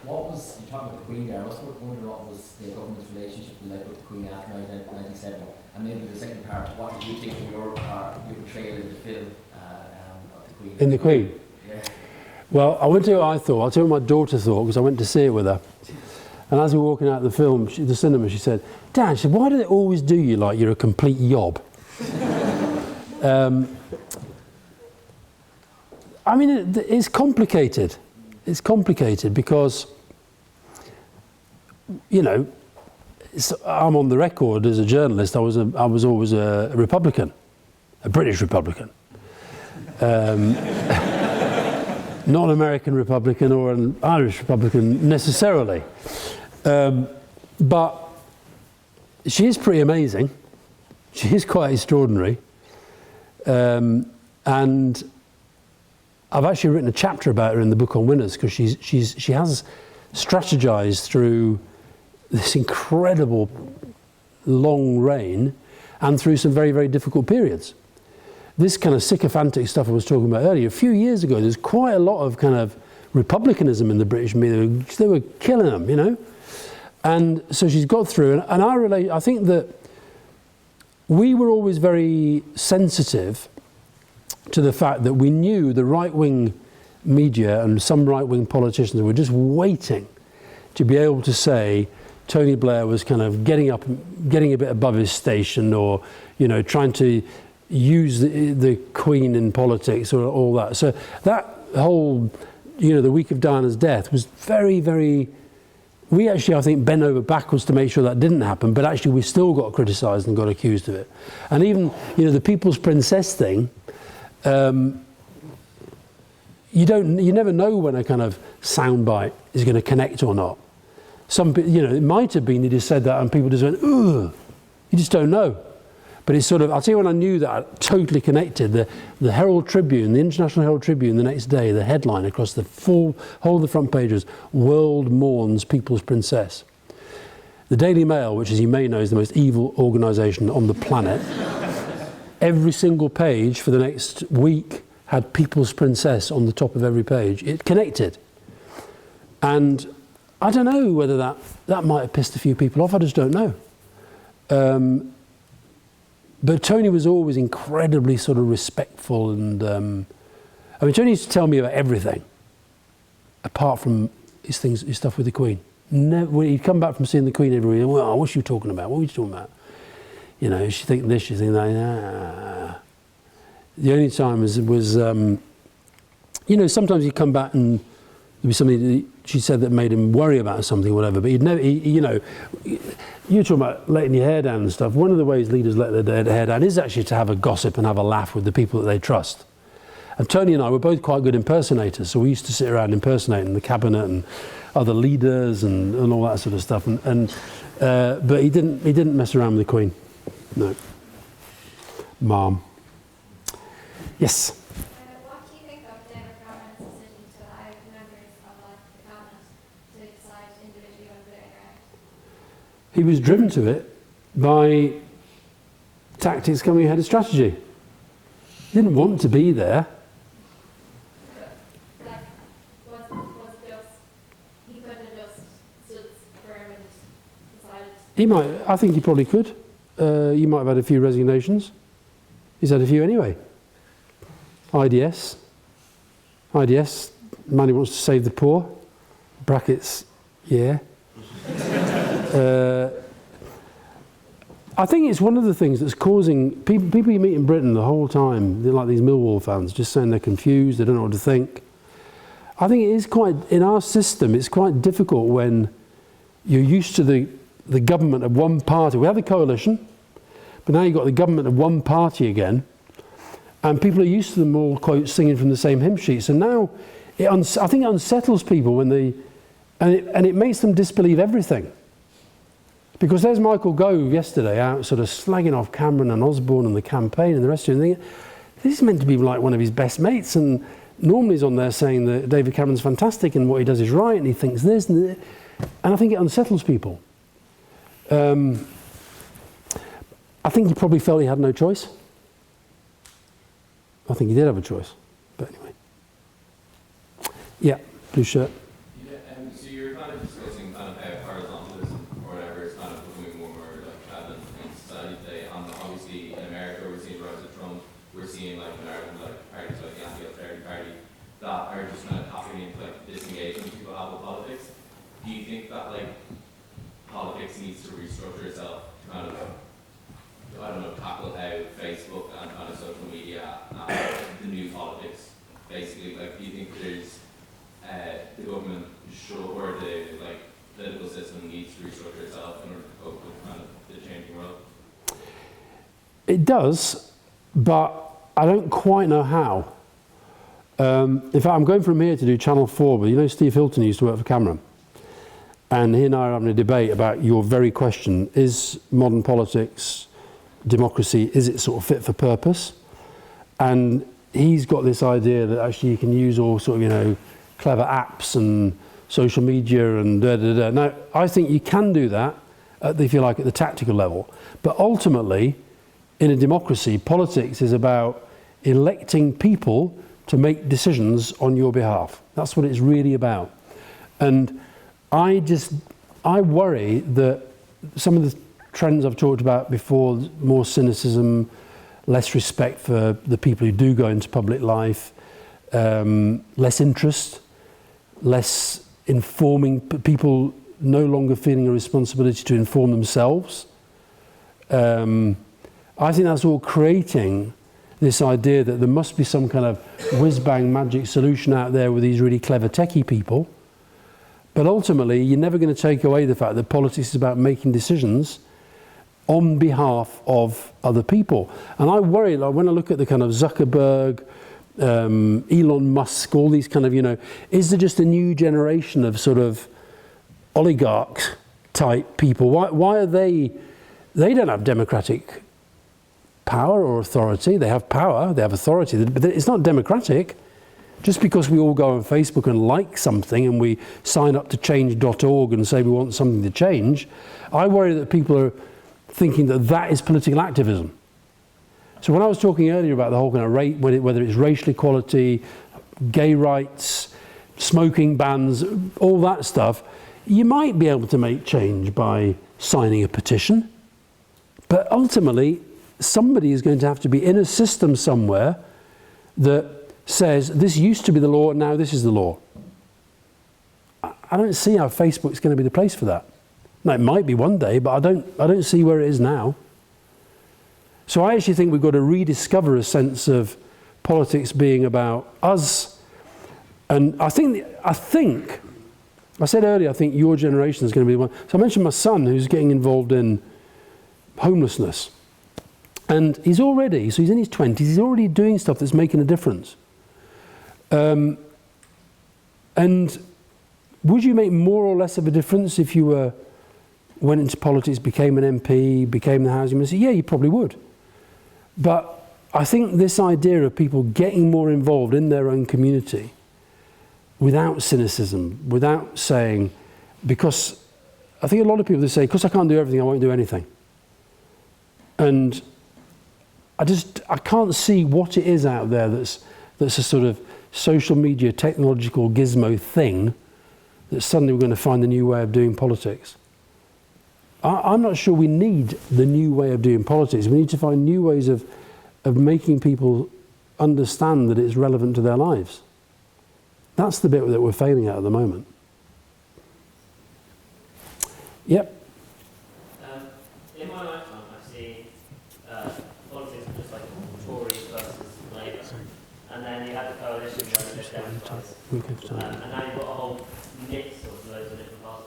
what was, you talking about the Queen there, I was wondering what was the government's relationship with the Queen after 1997, and maybe the second part, what did you think of your portrayal in the film of the Queen? In the Queen? Yeah. Well, I won't tell you what I thought, I'll tell you what my daughter thought, because I went to see it with her. And as we were walking out of the film, the cinema, she said, Dad, she said, why do they always do you like you're a complete yob? I mean, it's complicated. It's complicated because, you know, I'm on the record as a journalist. I was always a Republican, a British Republican, not an American Republican or an Irish Republican necessarily. But she is pretty amazing. She is quite extraordinary. And I've actually written a chapter about her in the book on Winners, because she has strategized through this incredible long reign and through some very, very difficult periods. This kind of sycophantic stuff I was talking about earlier, a few years ago, there's quite a lot of kind of republicanism in the British media. They were killing them, you know. And so she's got through, and I think that we were always very sensitive to the fact that we knew the right-wing media and some right-wing politicians were just waiting to be able to say Tony Blair was kind of getting a bit above his station, or, you know, trying to use the Queen in politics or all that. So that whole, you know, the week of Diana's death was very, very... We actually, I think, bent over backwards to make sure that didn't happen, but actually we still got criticised and got accused of it. And even, you know, the People's Princess thing, you never know when a kind of soundbite is going to connect or not. You know, it might have been he just said that and people just went, ugh, you just don't know. But it's sort of, I'll tell you when I knew that I totally connected, the Herald Tribune, the International Herald Tribune, the next day, the headline across the whole of the front pages, World Mourns People's Princess. The Daily Mail, which as you may know is the most evil organisation on the planet, every single page for the next week had People's Princess on the top of every page. It connected. And I don't know whether that might have pissed a few people off, I just don't know. But Tony was always incredibly sort of respectful, and I mean, Tony used to tell me about everything, apart from his stuff with the Queen. Never, he'd come back from seeing the Queen every week, well, what are you talking about? What were you talking about? You know, she's thinking this, she's thinking that. Ah. The only time was you know, sometimes he'd come back and there'd be something that she said that made him worry about something or whatever, but he'd never, you know, you're talking about letting your hair down and stuff. One of the ways leaders let their hair down is actually to have a gossip and have a laugh with the people that they trust. And Tony and I were both quite good impersonators, so we used to sit around impersonating the cabinet and other leaders and all that sort of stuff. But he didn't mess around with the Queen. No. Mom. Yes. What do you think of David Cameron's decision to allow members of the cabinet to decide individually on voting rights? He was driven to it by tactics coming ahead of strategy. He didn't want to be there. Like, was just, he couldn't have just stood firm and decided? He might, I think he probably could. You might have had a few resignations. He's had a few anyway. IDS, man who wants to save the poor, brackets, yeah. I think it's one of the things that's causing people you meet in Britain the whole time, they're like these Millwall fans, just saying they're confused, they don't know what to think. I think it is quite, in our system, it's quite difficult when you're used to the government of one party. We have the coalition, but now you've got the government of one party again, and people are used to them all, quote, singing from the same hymn sheets. And now, I think it unsettles people when and it makes them disbelieve everything. Because there's Michael Gove yesterday out sort of slagging off Cameron and Osborne and the campaign and the rest of it. This is meant to be like one of his best mates, and normally he's on there saying that David Cameron's fantastic and what he does is right and he thinks this and I think it unsettles people. I think he probably felt he had no choice. I think he did have a choice, but anyway. Yeah, blue shirt. So you're kind of discussing kind of how horizontalism or whatever is kind of becoming more like prevalent in society today. And obviously in America we're seeing the rise of Trump. We're seeing like American parties like the anti-austerity party that are just kind of tapping into like disengagement people have with politics. Do you think that like politics needs to restructure itself to kind of, I don't know, tackle how Facebook and kind of social media and the new politics basically, like, do you think there's the government should, or the like political system system needs to restructure itself in order to cope with kind of the changing world? It does, but I don't quite know how. In fact, I'm going from here to do Channel 4, but you know Steve Hilton used to work for Cameron. And he and I are having a debate about your very question, is modern politics, democracy, is it sort of fit for purpose? And he's got this idea that actually you can use all sort of, you know, clever apps and social media and da-da-da. Now, I think you can do that, if you like, at the tactical level. But ultimately, in a democracy, politics is about electing people to make decisions on your behalf. That's what it's really about. And I worry that some of the trends I've talked about before, more cynicism, less respect for the people who do go into public life, less interest, less informing, people no longer feeling a responsibility to inform themselves. I think that's all creating this idea that there must be some kind of whiz-bang magic solution out there with these really clever techie people. But ultimately, you're never going to take away the fact that politics is about making decisions on behalf of other people. And I worry, like, when I look at the kind of Zuckerberg, Elon Musk, all these kind of, you know, is there just a new generation of sort of oligarch type people? Why are they don't have democratic power or authority. They have power, they have authority, but it's not democratic. Just because we all go on Facebook and like something and we sign up to change.org and say we want something to change, I worry that people are thinking that that is political activism. So when I was talking earlier about the whole kind of whether it's racial equality, gay rights, smoking bans, all that stuff, you might be able to make change by signing a petition. But ultimately, somebody is going to have to be in a system somewhere that says this used to be the law and now this is the law. I don't see how Facebook's going to be the place for that. Now, it might be one day, but I don't see where it is now. So I actually think we've got to rediscover a sense of politics being about us. And I think I said earlier, I think your generation is going to be the one. So I mentioned my son who's getting involved in homelessness. And he's in his 20s, he's already doing stuff that's making a difference. And would you make more or less of a difference if you went into politics, became an MP, became the housing minister? Yeah, you probably would. But I think this idea of people getting more involved in their own community without cynicism, without saying, because I think a lot of people say, because I can't do everything, I won't do anything. And I can't see what it is out there that's a sort of social media technological gizmo thing that suddenly we're going to find a new way of doing politics. I'm not sure we need the new way of doing politics. We need to find new ways of making people understand that it's relevant to their lives. That's the bit that we're failing at the moment. Yep. In my lifetime, I've seen politics just like Tories versus Labour, and then you had the coalition where there's Democrats, and now you've got a whole mix of loads of different parties.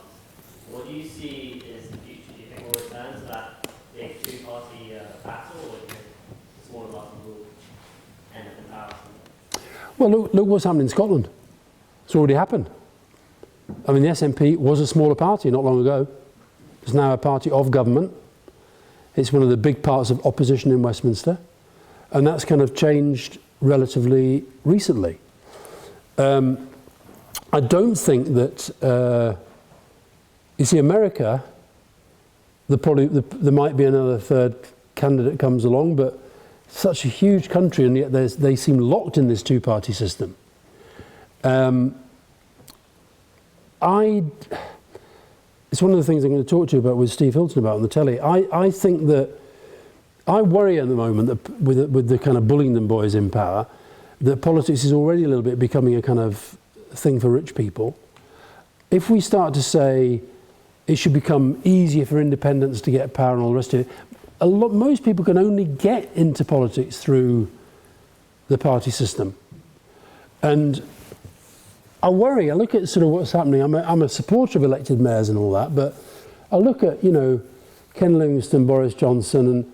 What do you see is the future? Do you think we'll return to that big two-party battle, or do you think the smaller party will end up in power? Well, look what's happened in Scotland. It's already happened. I mean, the SNP was a smaller party not long ago. It's now a party of government. It's one of the big parts of opposition in Westminster. And that's kind of changed relatively recently. I don't think that, you see, America, there might be another third candidate comes along, but such a huge country, and yet they seem locked in this two-party system. It's one of the things I'm going to talk to you about with Steve Hilton about on the telly. I think that I worry at the moment that with the kind of Bullingdon boys in power, that politics is already a little bit becoming a kind of thing for rich people. If we start to say it should become easier for independents to get power and all the rest of it, most people can only get into politics through the party system. And I worry. I look at sort of what's happening. I'm a supporter of elected mayors and all that, but I look at, Ken Livingstone, Boris Johnson, and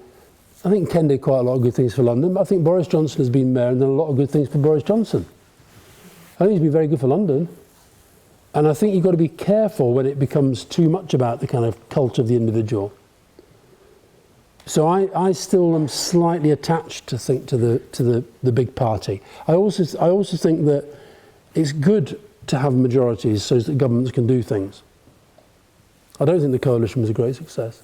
I think Ken did quite a lot of good things for London, but I think Boris Johnson has been mayor and done a lot of good things for Boris Johnson. I think he's been very good for London. And I think you've got to be careful when it becomes too much about the kind of cult of the individual. So I still am slightly attached to the big party. I also think that it's good to have majorities so that governments can do things. I don't think the coalition was a great success.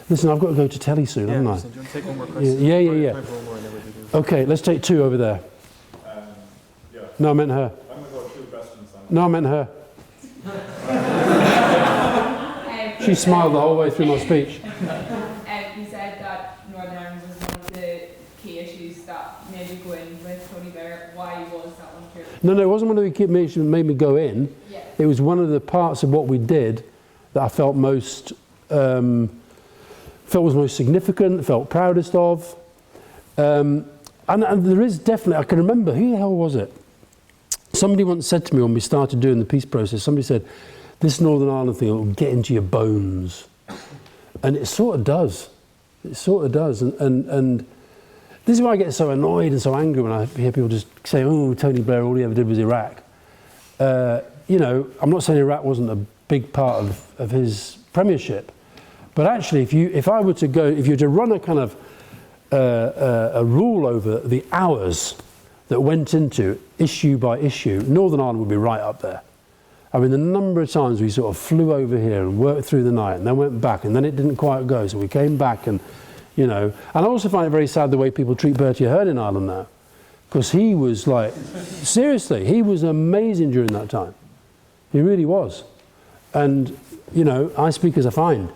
Listen, I've got to go to telly soon, haven't I? Do you want to take one more question? Yeah. Time for one more and then we'll do Okay, let's take two over there. Yeah. No, I meant her. I'm going to go 2 questions then. No, I meant her. She smiled the whole way through my speech. You said that Northern Ireland was one of the key issues that made you go in with Tony Blair. Why was that one true? No, it wasn't one of the key issues that made me go in. Yeah. It was one of the parts of what we did that I felt was most significant, felt proudest of. And there is definitely, I can remember, who the hell was it? Somebody once said to me when we started doing the peace process, somebody said, this Northern Ireland thing will get into your bones. And it sort of does. It sort of does. And this is why I get so annoyed and so angry when I hear people just say, oh, Tony Blair, all he ever did was Iraq. I'm not saying Iraq wasn't a big part of his premiership. But actually, if you were to run a kind of a rule over the hours that went into issue by issue, Northern Ireland would be right up there. I mean, the number of times we sort of flew over here and worked through the night and then went back and then it didn't quite go, so we came back and, And I also find it very sad the way people treat Bertie Ahern in Ireland now. Because he was seriously, he was amazing during that time. He really was. And, I speak as a find.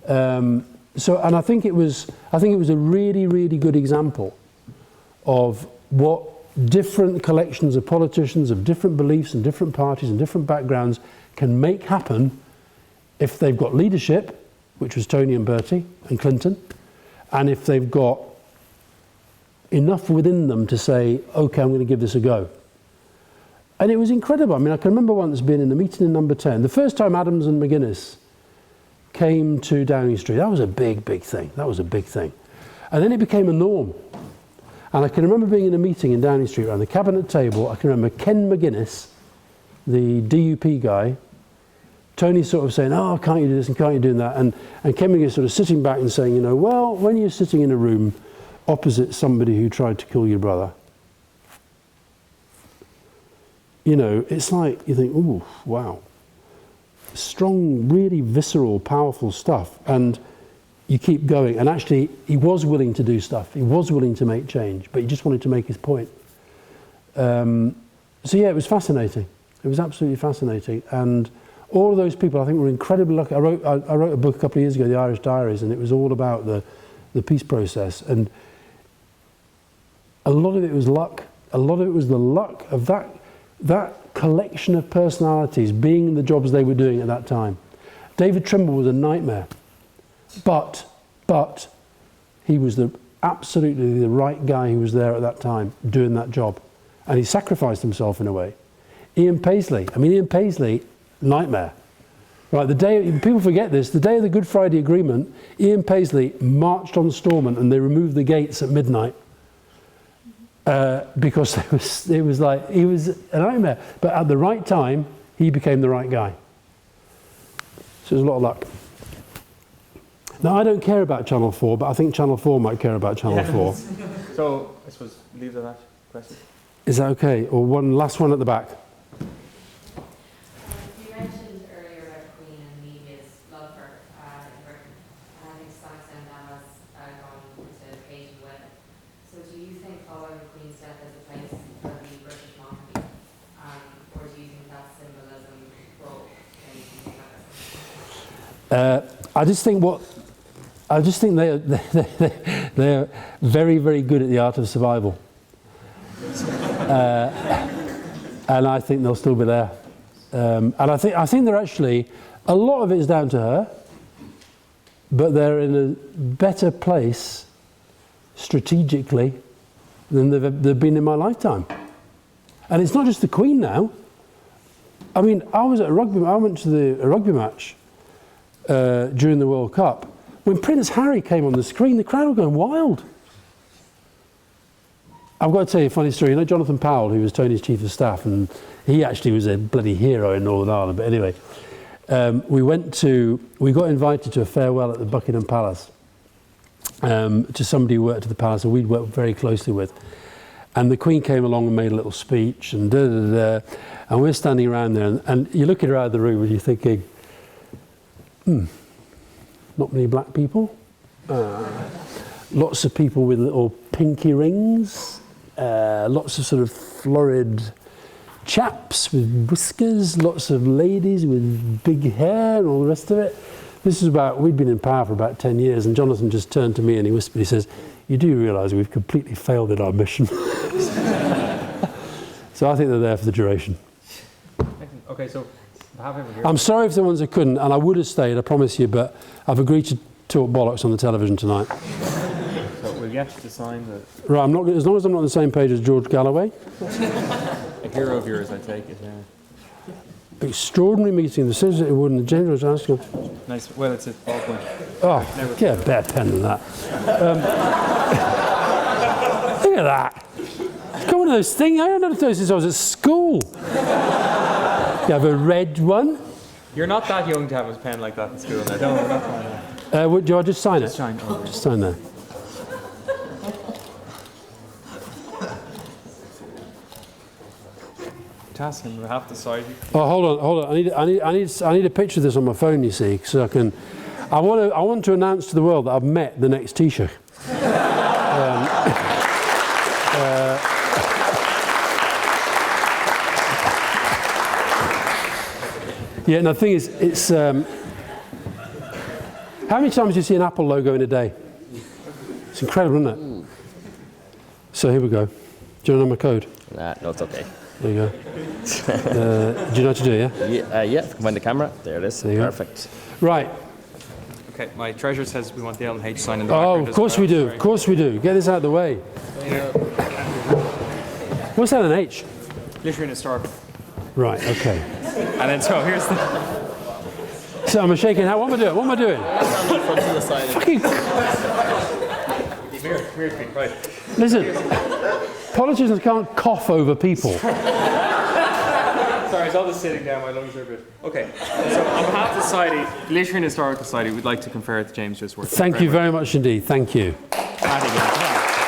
And I think it was a really, really good example of what different collections of politicians of different beliefs and different parties and different backgrounds can make happen if they've got leadership, which was Tony and Bertie and Clinton, and if they've got enough within them to say, okay, I'm going to give this a go. And it was incredible. I mean, I can remember once being in a meeting in Number 10. The first time Adams and McGuinness came to Downing Street, that was a big, big thing. That was a big thing. And then it became a norm. And I can remember being in a meeting in Downing Street around the cabinet table. I can remember Ken McGuinness, the DUP guy, Tony sort of saying, oh, can't you do this and can't you do that? And Ken McGuinness sort of sitting back and saying, well, when you're sitting in a room opposite somebody who tried to kill your brother, it's like you think, ooh, wow. Strong, really visceral, powerful stuff. And you keep going. And actually, he was willing to do stuff. He was willing to make change, but he just wanted to make his point. It was fascinating. It was absolutely fascinating. And all of those people, I think, were incredibly lucky. I wrote a book a couple of years ago, The Irish Diaries, and it was all about the peace process. And a lot of it was luck. A lot of it was the luck of that collection of personalities being in the jobs they were doing at that time. David Trimble was a nightmare. But he was absolutely the right guy who was there at that time doing that job. And he sacrificed himself in a way. Ian Paisley, nightmare. Right, people forget this, the day of the Good Friday Agreement, Ian Paisley marched on Stormont and they removed the gates at midnight. Because he was a nightmare. But at the right time, he became the right guy. So there's a lot of luck. Now, I don't care about Channel 4, but I think Channel 4 might care about Channel 4. So, I suppose, leave that question. Is that okay? Or one last one at the back. You mentioned earlier about Queen and media's love for in Britain. And I think to some extent that has gone into Asian women. So do you think following the Queen's death as a place for the British monarchy? Or do you think that symbolism will change something like that? I just think they're very, very good at the art of survival. And I think they'll still be there. And I think they're actually, a lot of it is down to her, but they're in a better place strategically than they've been in my lifetime. And it's not just the Queen now. I mean, I went to a rugby match during the World Cup. When Prince Harry came on the screen, the crowd were going wild. I've got to tell you a funny story. You know Jonathan Powell, who was Tony's chief of staff, and he actually was a bloody hero in Northern Ireland. But anyway, we got invited to a farewell at the Buckingham Palace to somebody who worked at the palace, and we'd worked very closely with. And the Queen came along and made a little speech, and and we're standing around there, and you're looking around the room and you're thinking, not many black people, lots of people with little pinky rings, lots of sort of florid chaps with whiskers, lots of ladies with big hair and all the rest of it. We'd been in power for about 10 years, and Jonathan just turned to me and he whispered, he says, "You do realise we've completely failed in our mission." So I think they're there for the duration. Okay, so I have over here. I'm sorry if the ones that couldn't, and I would have stayed, I promise you, but I've agreed to talk bollocks on the television tonight. So we'll get you to sign the... Right, I'm not, as long as I'm not on the same page as George Galloway. A hero of yours, I take it, yeah. Extraordinary meeting. The citizen who wouldn't agenda was asking. Nice. Well, it's a ballpoint. Oh, get a better pen than that. Look at that. It's got one of those things. I don't know those since I was at school. You have a red one. You're not that young to have a pen like that in school. No, we're not fine. Do I just sign it? Just sign. Oh, just sign there. Tassin, we have to sign. Oh, hold on. I need a picture of this on my phone. You see, so I can. I want to announce to the world that I've met the next Taoiseach. Yeah. And the thing is, it's. How many times do you see an Apple logo in a day? It's incredible, isn't it? So here we go. Do you know my code? Nah, no, it's okay. There you go. Do you know what to do, yeah? Yeah, if you can find the camera. There it is. There you go. Perfect. Right. Okay, my treasurer says we want the LMH sign in the Oh, background of course we do. Of course we do. Get this out of the way. What's that, an H? Literary and historical. Right, okay. And then, so here's the... So I'm a shaking hand. What am I doing? What am I doing? Fucking... Right. Listen, politicians can't cough over people. Sorry, I was all just sitting down, my lungs are a bit... Okay, so on behalf of the Society, Literary and Historical Society, we'd like to confer with James Jisworth. Thank you very much indeed. Thank you. Thank you.